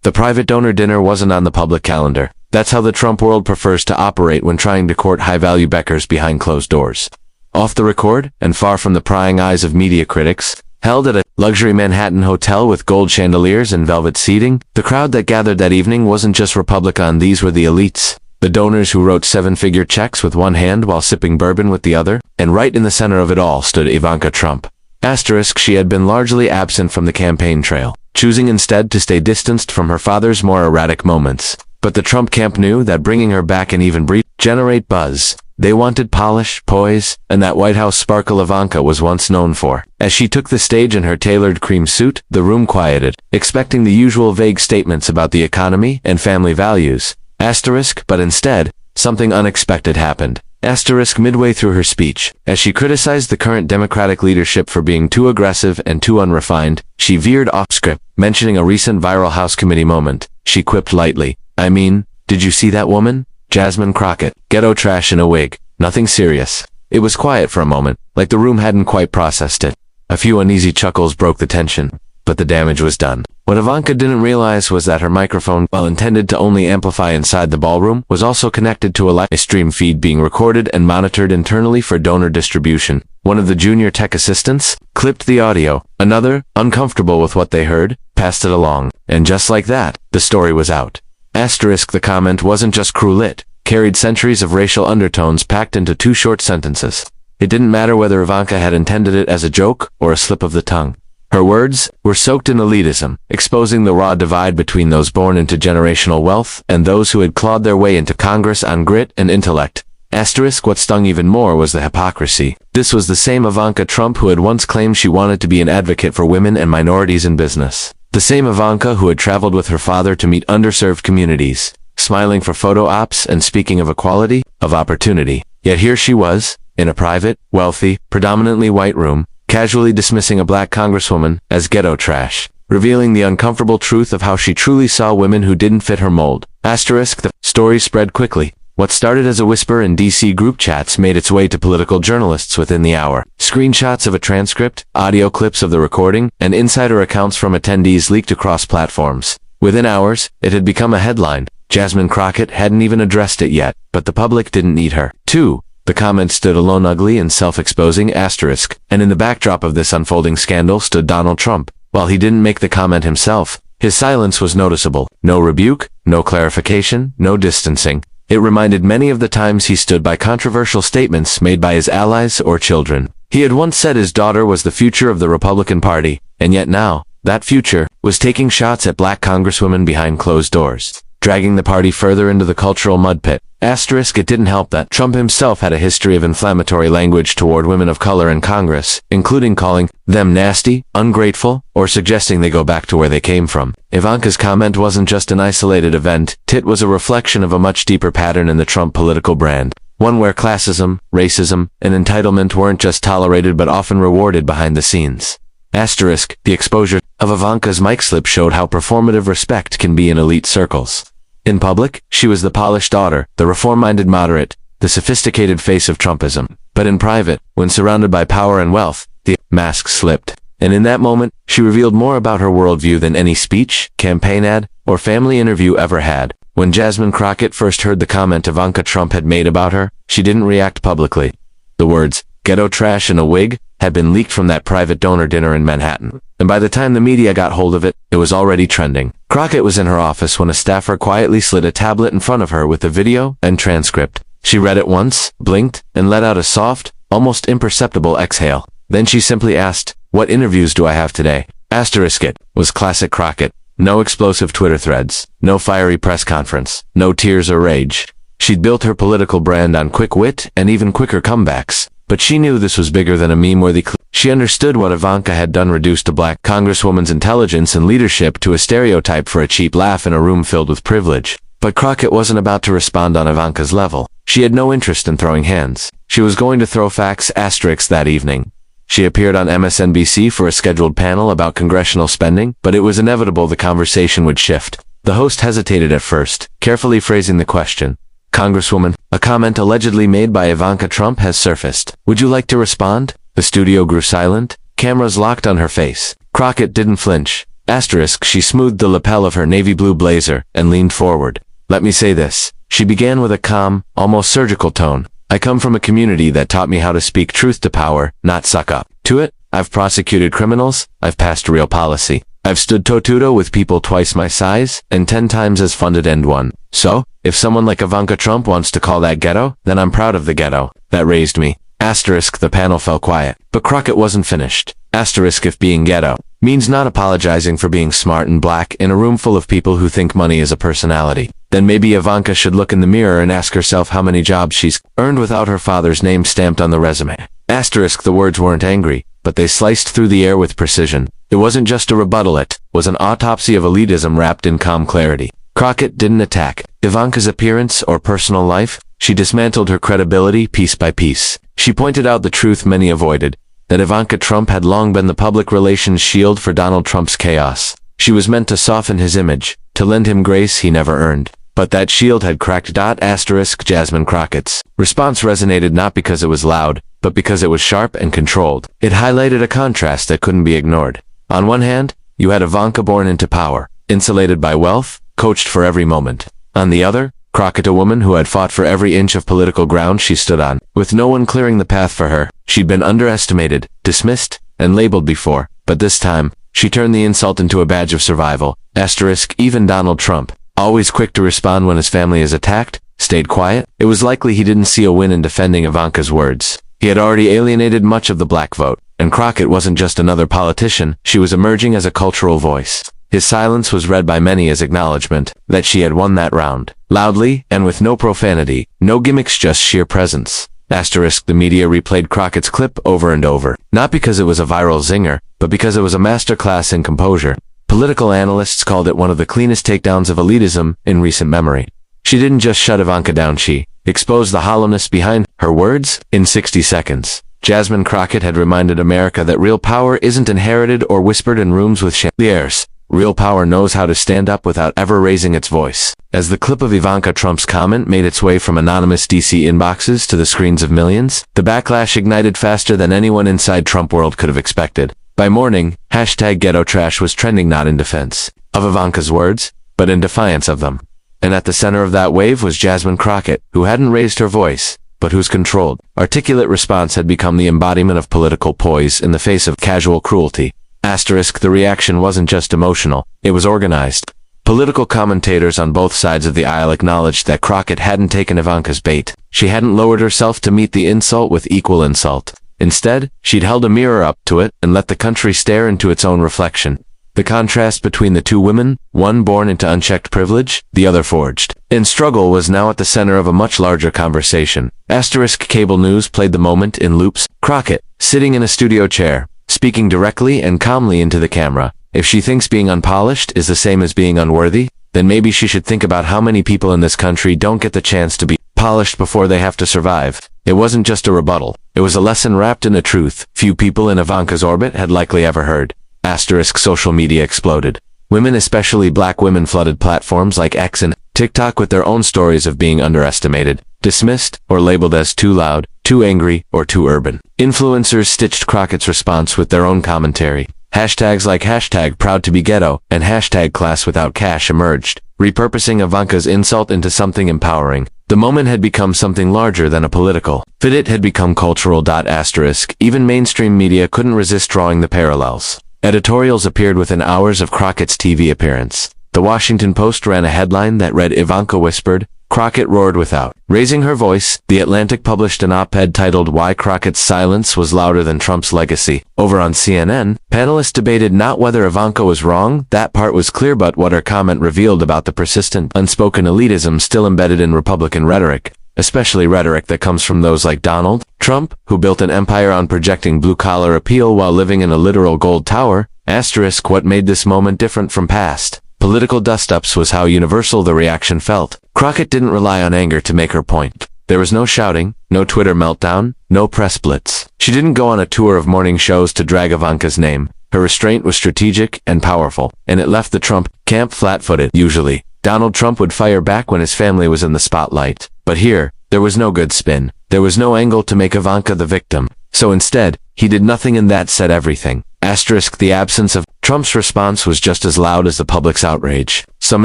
The private donor dinner wasn't on the public calendar. That's how the Trump world prefers to operate when trying to court high-value Beckers behind closed doors. Off the record, and far from the prying eyes of media critics, held at a luxury Manhattan hotel with gold chandeliers and velvet seating, the crowd that gathered that evening wasn't just Republican, these were the elites. The donors who wrote seven-figure checks with one hand while sipping bourbon with the other, and right in the center of it all stood Ivanka Trump. Asterisk, she had been largely absent from the campaign trail, choosing instead to stay distanced from her father's more erratic moments. But the Trump camp knew that bringing her back and even generate buzz. They wanted polish, poise, and that White House sparkle Ivanka was once known for. As she took the stage in her tailored cream suit, the room quieted, expecting the usual vague statements about the economy and family values. Asterisk, but instead, something unexpected happened. Asterisk, midway through her speech, as she criticized the current Democratic leadership for being too aggressive and too unrefined, she veered off script, mentioning a recent viral House committee moment. She quipped lightly, "I mean, did you see that woman? Jasmine Crockett, ghetto trash in a wig. Nothing serious." It was quiet for a moment, like the room hadn't quite processed it. A few uneasy chuckles broke the tension, but the damage was done. What Ivanka didn't realize was that her microphone, while intended to only amplify inside the ballroom, was also connected to a live stream feed being recorded and monitored internally for donor distribution. One of the junior tech assistants clipped the audio. Another, uncomfortable with what they heard, passed it along. And just like that, the story was out. Asterisk, the comment wasn't just cruel, it carried centuries of racial undertones packed into two short sentences. It didn't matter whether Ivanka had intended it as a joke or a slip of the tongue. Her words were soaked in elitism, exposing the raw divide between those born into generational wealth and those who had clawed their way into Congress on grit and intellect. Asterisk, what stung even more was the hypocrisy. This was the same Ivanka Trump who had once claimed she wanted to be an advocate for women and minorities in business. The same Ivanka who had traveled with her father to meet underserved communities, smiling for photo ops and speaking of equality, of opportunity. Yet here she was, in a private, wealthy, predominantly white room, casually dismissing a black congresswoman as ghetto trash, revealing the uncomfortable truth of how she truly saw women who didn't fit her mold. Asterisk, the story spread quickly. What started as a whisper in DC group chats made its way to political journalists within the hour. Screenshots of a transcript, audio clips of the recording, and insider accounts from attendees leaked across platforms. Within hours, it had become a headline. Jasmine Crockett hadn't even addressed it yet, but the public didn't need her. 2. The comment stood alone, ugly and self-exposing. Asterisk, and in the backdrop of this unfolding scandal stood Donald Trump. While he didn't make the comment himself, his silence was noticeable. No rebuke, no clarification, no distancing. It reminded many of the times he stood by controversial statements made by his allies or children. He had once said his daughter was the future of the Republican Party, and yet now, that future was taking shots at black congresswomen behind closed doors, dragging the party further into the cultural mud pit. Asterisk, it didn't help that Trump himself had a history of inflammatory language toward women of color in Congress, including calling them nasty, ungrateful, or suggesting they go back to where they came from. Ivanka's comment wasn't just an isolated event, it was a reflection of a much deeper pattern in the Trump political brand, one where classism, racism, and entitlement weren't just tolerated but often rewarded behind the scenes. Asterisk, the exposure of Ivanka's mic slip showed how performative respect can be in elite circles. In public, she was the polished daughter, the reform-minded moderate, the sophisticated face of Trumpism. But in private, when surrounded by power and wealth, the mask slipped. And in that moment, she revealed more about her worldview than any speech, campaign ad, or family interview ever had. When Jasmine Crockett first heard the comment Ivanka Trump had made about her, she didn't react publicly. The words, "ghetto trash in a wig," had been leaked from that private donor dinner in Manhattan. And by the time the media got hold of it, it was already trending. Crockett was in her office when a staffer quietly slid a tablet in front of her with the video and transcript. She read it once, blinked, and let out a soft, almost imperceptible exhale. Then she simply asked, "What interviews do I have today?" Asterisk, it was classic Crockett. No explosive Twitter threads, no fiery press conference, no tears or rage. She'd built her political brand on quick wit and even quicker comebacks. But she knew this was bigger than a meme-worthy clip. She understood what Ivanka had done, reduced a black congresswoman's intelligence and leadership to a stereotype for a cheap laugh in a room filled with privilege. But Crockett wasn't about to respond on Ivanka's level. She had no interest in throwing hands. She was going to throw facts. Asterisk, that evening, she appeared on MSNBC for a scheduled panel about congressional spending, but it was inevitable the conversation would shift. The host hesitated at first, carefully phrasing the question. "Congresswoman, a comment allegedly made by Ivanka Trump has surfaced. Would you like to respond?" The studio grew silent, cameras locked on her face. Crockett didn't flinch. Asterisk, she smoothed the lapel of her navy blue blazer and leaned forward. Let me say this. She began with a calm, almost surgical tone. I come from a community that taught me how to speak truth to power, not suck up to it. I've prosecuted criminals. I've passed real policy. I've stood toe-to-toe with people twice my size and 10 times as funded and won. So, if someone like Ivanka Trump wants to call that ghetto, then I'm proud of the ghetto that raised me. Asterisk, the panel fell quiet. But Crockett wasn't finished. Asterisk, if being ghetto means not apologizing for being smart and black in a room full of people who think money is a personality, then maybe Ivanka should look in the mirror and ask herself how many jobs she's earned without her father's name stamped on the resume. Asterisk, the words weren't angry, but they sliced through the air with precision. It wasn't just a rebuttal, it was an autopsy of elitism wrapped in calm clarity. Crockett didn't attack Ivanka's appearance or personal life. She dismantled her credibility piece by piece. She pointed out the truth many avoided, that Ivanka Trump had long been the public relations shield for Donald Trump's chaos. She was meant to soften his image, to lend him grace he never earned. But that shield had cracked. Asterisk, Jasmine Crockett's response resonated not because it was loud, but because it was sharp and controlled. It highlighted a contrast that couldn't be ignored. On one hand, you had Ivanka born into power, insulated by wealth, coached for every moment. On the other, Crockett, a woman who had fought for every inch of political ground she stood on, with no one clearing the path for her. She'd been underestimated, dismissed, and labeled before, but this time, she turned the insult into a badge of survival. Asterisk, even Donald Trump, always quick to respond when his family is attacked, stayed quiet. It was likely he didn't see a win in defending Ivanka's words. He had already alienated much of the black vote, and Crockett wasn't just another politician, she was emerging as a cultural voice. His silence was read by many as acknowledgement that she had won that round. Loudly, and with no profanity, no gimmicks, just sheer presence. Asterisk, the media replayed Crockett's clip over and over, not because it was a viral zinger, but because it was a masterclass in composure. Political analysts called it one of the cleanest takedowns of elitism in recent memory. She didn't just shut Ivanka down, she exposed the hollowness behind her words in 60 seconds. Jasmine Crockett had reminded America that real power isn't inherited or whispered in rooms with chandeliers. Real power knows how to stand up without ever raising its voice. As the clip of Ivanka Trump's comment made its way from anonymous DC inboxes to the screens of millions, the backlash ignited faster than anyone inside Trump world could have expected. By morning, #GhettoTrash was trending not in defense of Ivanka's words, but in defiance of them. And at the center of that wave was Jasmine Crockett, who hadn't raised her voice, but whose controlled, articulate response had become the embodiment of political poise in the face of casual cruelty. Asterisk, the reaction wasn't just emotional, it was organized. Political commentators on both sides of the aisle acknowledged that Crockett hadn't taken Ivanka's bait. She hadn't lowered herself to meet the insult with equal insult. Instead, she'd held a mirror up to it and let the country stare into its own reflection. The contrast between the two women, one born into unchecked privilege, the other forged in struggle, was now at the center of a much larger conversation. Asterisk, cable news played the moment in loops. Crockett, sitting in a studio chair, speaking directly and calmly into the camera. If she thinks being unpolished is the same as being unworthy, then maybe she should think about how many people in this country don't get the chance to be polished before they have to survive. It wasn't just a rebuttal. It was a lesson wrapped in a truth few people in Ivanka's orbit had likely ever heard. Asterisk, social media exploded. Women, especially black women, flooded platforms like X and TikTok with their own stories of being underestimated, dismissed, or labeled as too loud, too angry, or too urban. Influencers stitched Crockett's response with their own commentary. Hashtags like #ProudToBeGhetto and #ClassWithoutCash emerged, repurposing Ivanka's insult into something empowering. The moment had become something larger than a political fit. It had become cultural. Asterisk, even mainstream media couldn't resist drawing the parallels. Editorials appeared within hours of Crockett's TV appearance. The Washington Post ran a headline that read, "Ivanka whispered, Crockett roared without raising her voice." The Atlantic published an op-ed titled "Why Crockett's Silence Was Louder Than Trump's Legacy." Over on CNN, panelists debated not whether Ivanka was wrong, that part was clear, but what her comment revealed about the persistent, unspoken elitism still embedded in Republican rhetoric, especially rhetoric that comes from those like Donald Trump, who built an empire on projecting blue-collar appeal while living in a literal gold tower. Asterisk, what made this moment different from past political dust-ups was how universal the reaction felt. Crockett didn't rely on anger to make her point. There was no shouting, no Twitter meltdown, no press blitz. She didn't go on a tour of morning shows to drag Ivanka's name. Her restraint was strategic and powerful, and it left the Trump camp flat-footed. Usually, Donald Trump would fire back when his family was in the spotlight. But here, there was no good spin. There was no angle to make Ivanka the victim. So instead, he did nothing, and that said everything. Asterisk, the absence of Trump's response was just as loud as the public's outrage. Some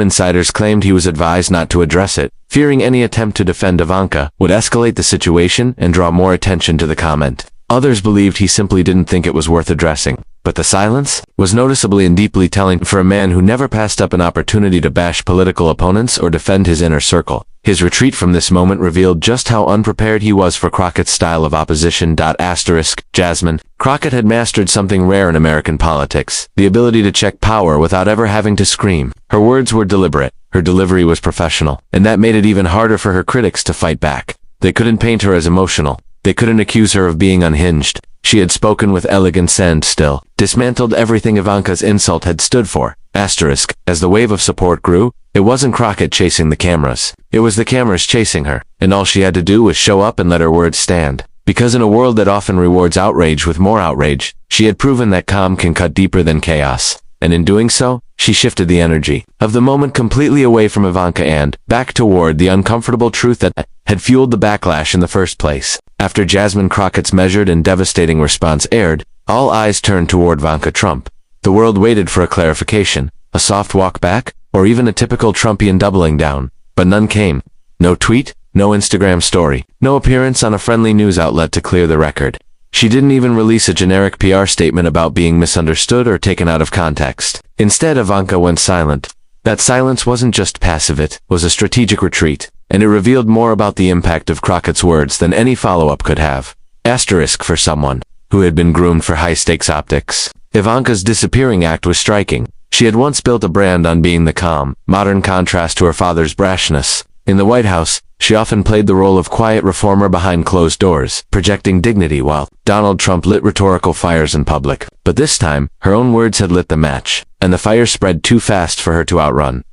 insiders claimed he was advised not to address it, fearing any attempt to defend Ivanka would escalate the situation and draw more attention to the comment. Others believed he simply didn't think it was worth addressing. But the silence was noticeably and deeply telling for a man who never passed up an opportunity to bash political opponents or defend his inner circle. His retreat from this moment revealed just how unprepared he was for Crockett's style of opposition. Jasmine Crockett had mastered something rare in American politics, the ability to check power without ever having to scream. Her words were deliberate, her delivery was professional, and that made it even harder for her critics to fight back. They couldn't paint her as emotional. They couldn't accuse her of being unhinged. She had spoken with elegance and still dismantled everything Ivanka's insult had stood for. As the wave of support grew, it wasn't Crockett chasing the cameras. It was the cameras chasing her, and all she had to do was show up and let her words stand. Because in a world that often rewards outrage with more outrage, she had proven that calm can cut deeper than chaos. And in doing so, she shifted the energy of the moment completely away from Ivanka and back toward the uncomfortable truth that had fueled the backlash in the first place. After Jasmine Crockett's measured and devastating response aired, all eyes turned toward Ivanka Trump. The world waited for a clarification, a soft walk back, or even a typical Trumpian doubling down. But none came. No tweet, no Instagram story, no appearance on a friendly news outlet to clear the record. She didn't even release a generic PR statement about being misunderstood or taken out of context. Instead, Ivanka went silent. That silence wasn't just passive, it was a strategic retreat, and it revealed more about the impact of Crockett's words than any follow-up could have. For someone who had been groomed for high-stakes optics, Ivanka's disappearing act was striking. She had once built a brand on being the calm, modern contrast to her father's brashness. In the White House, she often played the role of quiet reformer behind closed doors, projecting dignity while Donald Trump lit rhetorical fires in public. But this time, her own words had lit the match, and the fire spread too fast for her to outrun.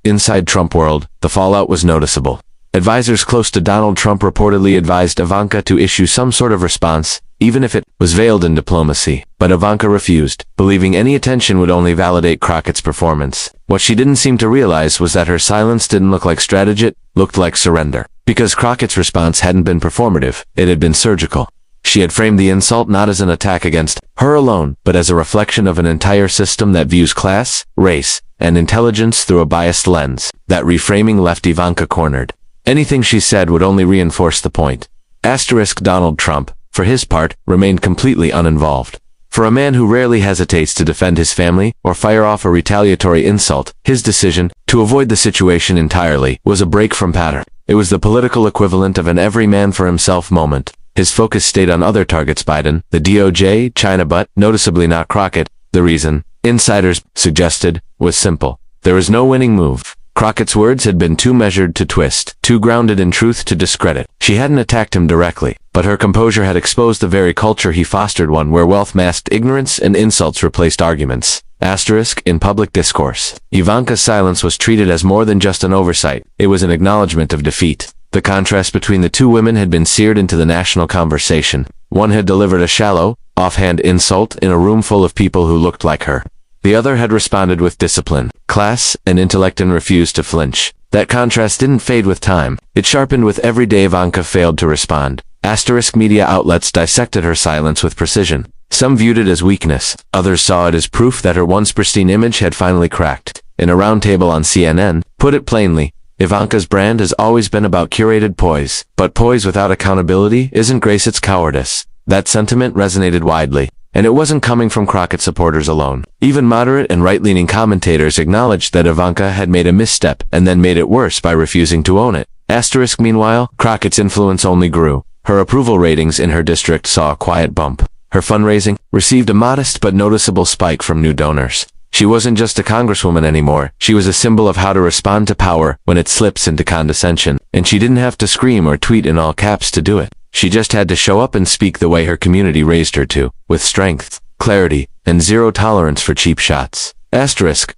Inside Trump world, the fallout was noticeable. Advisors close to Donald Trump reportedly advised Ivanka to issue some sort of response, even if it was veiled in diplomacy. But Ivanka refused, believing any attention would only validate Crockett's performance. What she didn't seem to realize was that her silence didn't look like strategy, it looked like surrender. Because Crockett's response hadn't been performative, it had been surgical. She had framed the insult not as an attack against her alone, but as a reflection of an entire system that views class, race, and intelligence through a biased lens. That reframing left Ivanka cornered. Anything she said would only reinforce the point. Donald Trump, for his part, remained completely uninvolved. For a man who rarely hesitates to defend his family or fire off a retaliatory insult, his decision to avoid the situation entirely was a break from pattern. It was the political equivalent of an every man for himself moment. His focus stayed on other targets: Biden, the DOJ, China, but noticeably not Crockett. The reason, insiders suggested, was simple. There was no winning move. Crockett's words had been too measured to twist, too grounded in truth to discredit. She hadn't attacked him directly, but her composure had exposed the very culture he fostered, one where wealth masked ignorance and insults replaced arguments. In public discourse, Ivanka's silence was treated as more than just an oversight. It was an acknowledgement of defeat. The contrast between the two women had been seared into the national conversation. One had delivered a shallow, offhand insult in a room full of people who looked like her. The other had responded with discipline, class, and intellect and refused to flinch. That contrast didn't fade with time. It sharpened with every day Ivanka failed to respond. Media outlets dissected her silence with precision. Some viewed it as weakness. Others saw it as proof that her once pristine image had finally cracked. In a roundtable on CNN, put it plainly, Ivanka's brand has always been about curated poise. But poise without accountability isn't grace, it's cowardice. That sentiment resonated widely. And it wasn't coming from Crockett supporters alone. Even moderate and right-leaning commentators acknowledged that Ivanka had made a misstep and then made it worse by refusing to own it. Meanwhile, Crockett's influence only grew. Her approval ratings in her district saw a quiet bump. Her fundraising received a modest but noticeable spike from new donors. She wasn't just a congresswoman anymore. She was a symbol of how to respond to power when it slips into condescension. And she didn't have to scream or tweet in all caps to do it. She just had to show up and speak the way her community raised her to, with strength, clarity, and zero tolerance for cheap shots.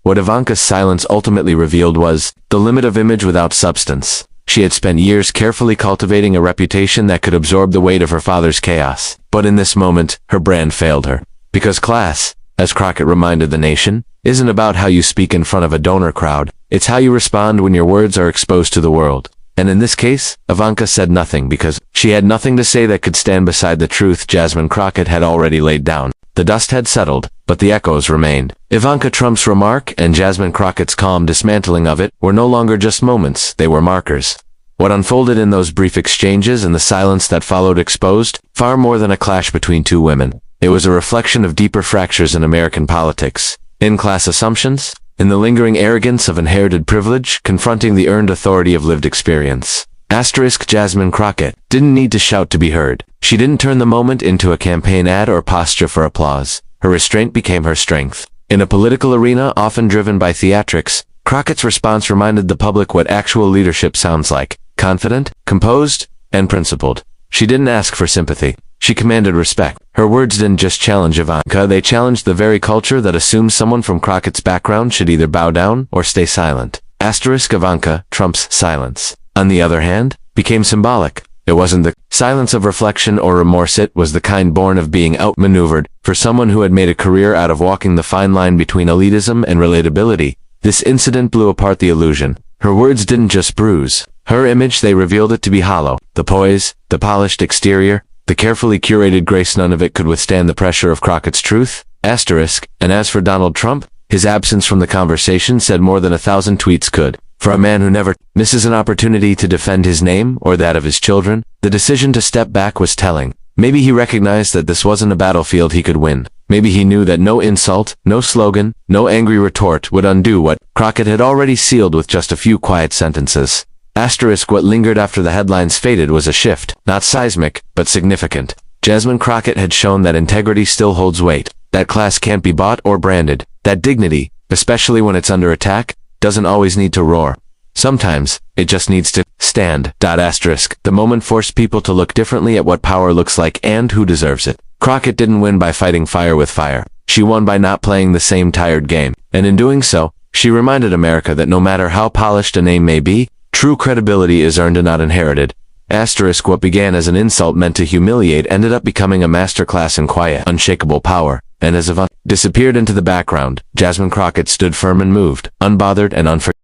What Ivanka's silence ultimately revealed was the limit of image without substance. She had spent years carefully cultivating a reputation that could absorb the weight of her father's chaos. But in this moment, her brand failed her. Because class, as Crockett reminded the nation, isn't about how you speak in front of a donor crowd. It's how you respond when your words are exposed to the world. And in this case, Ivanka said nothing because she had nothing to say that could stand beside the truth Jasmine Crockett had already laid down. The dust had settled, but the echoes remained. Ivanka Trump's remark and Jasmine Crockett's calm dismantling of it were no longer just moments, they were markers. What unfolded in those brief exchanges and the silence that followed exposed far more than a clash between two women. It was a reflection of deeper fractures in American politics, in class assumptions, in the lingering arrogance of inherited privilege confronting the earned authority of lived experience. Jasmine Crockett didn't need to shout to be heard. She didn't turn the moment into a campaign ad or posture for applause. Her restraint became her strength. In a political arena often driven by theatrics, Crockett's response reminded the public what actual leadership sounds like: confident, composed, and principled. She didn't ask for sympathy. She commanded respect. Her words didn't just challenge Ivanka, they challenged the very culture that assumes someone from Crockett's background should either bow down or stay silent. Ivanka Trump's silence, on the other hand, became symbolic. It wasn't the silence of reflection or remorse, it was the kind born of being outmaneuvered. For someone who had made a career out of walking the fine line between elitism and relatability, this incident blew apart the illusion. Her words didn't just bruise her image, they revealed it to be hollow. The poise, the polished exterior, the carefully curated grace, none of it could withstand the pressure of Crockett's truth. And as for Donald Trump, his absence from the conversation said more than 1,000 tweets could. For a man who never misses an opportunity to defend his name or that of his children, the decision to step back was telling. Maybe he recognized that this wasn't a battlefield he could win. Maybe he knew that no insult, no slogan, no angry retort would undo what Crockett had already sealed with just a few quiet sentences. What lingered after the headlines faded was a shift, not seismic, but significant. Jasmine Crockett had shown that integrity still holds weight, that class can't be bought or branded, that dignity, especially when it's under attack, doesn't always need to roar. Sometimes, it just needs to stand. The moment forced people to look differently at what power looks like and who deserves it. Crockett didn't win by fighting fire with fire. She won by not playing the same tired game. And in doing so, she reminded America that no matter how polished a name may be, true credibility is earned and not inherited. What began as an insult meant to humiliate ended up becoming a masterclass in quiet, unshakable power. And as Ivanka disappeared into the background, Jasmine Crockett stood firm and moved, unbothered and unforgettable.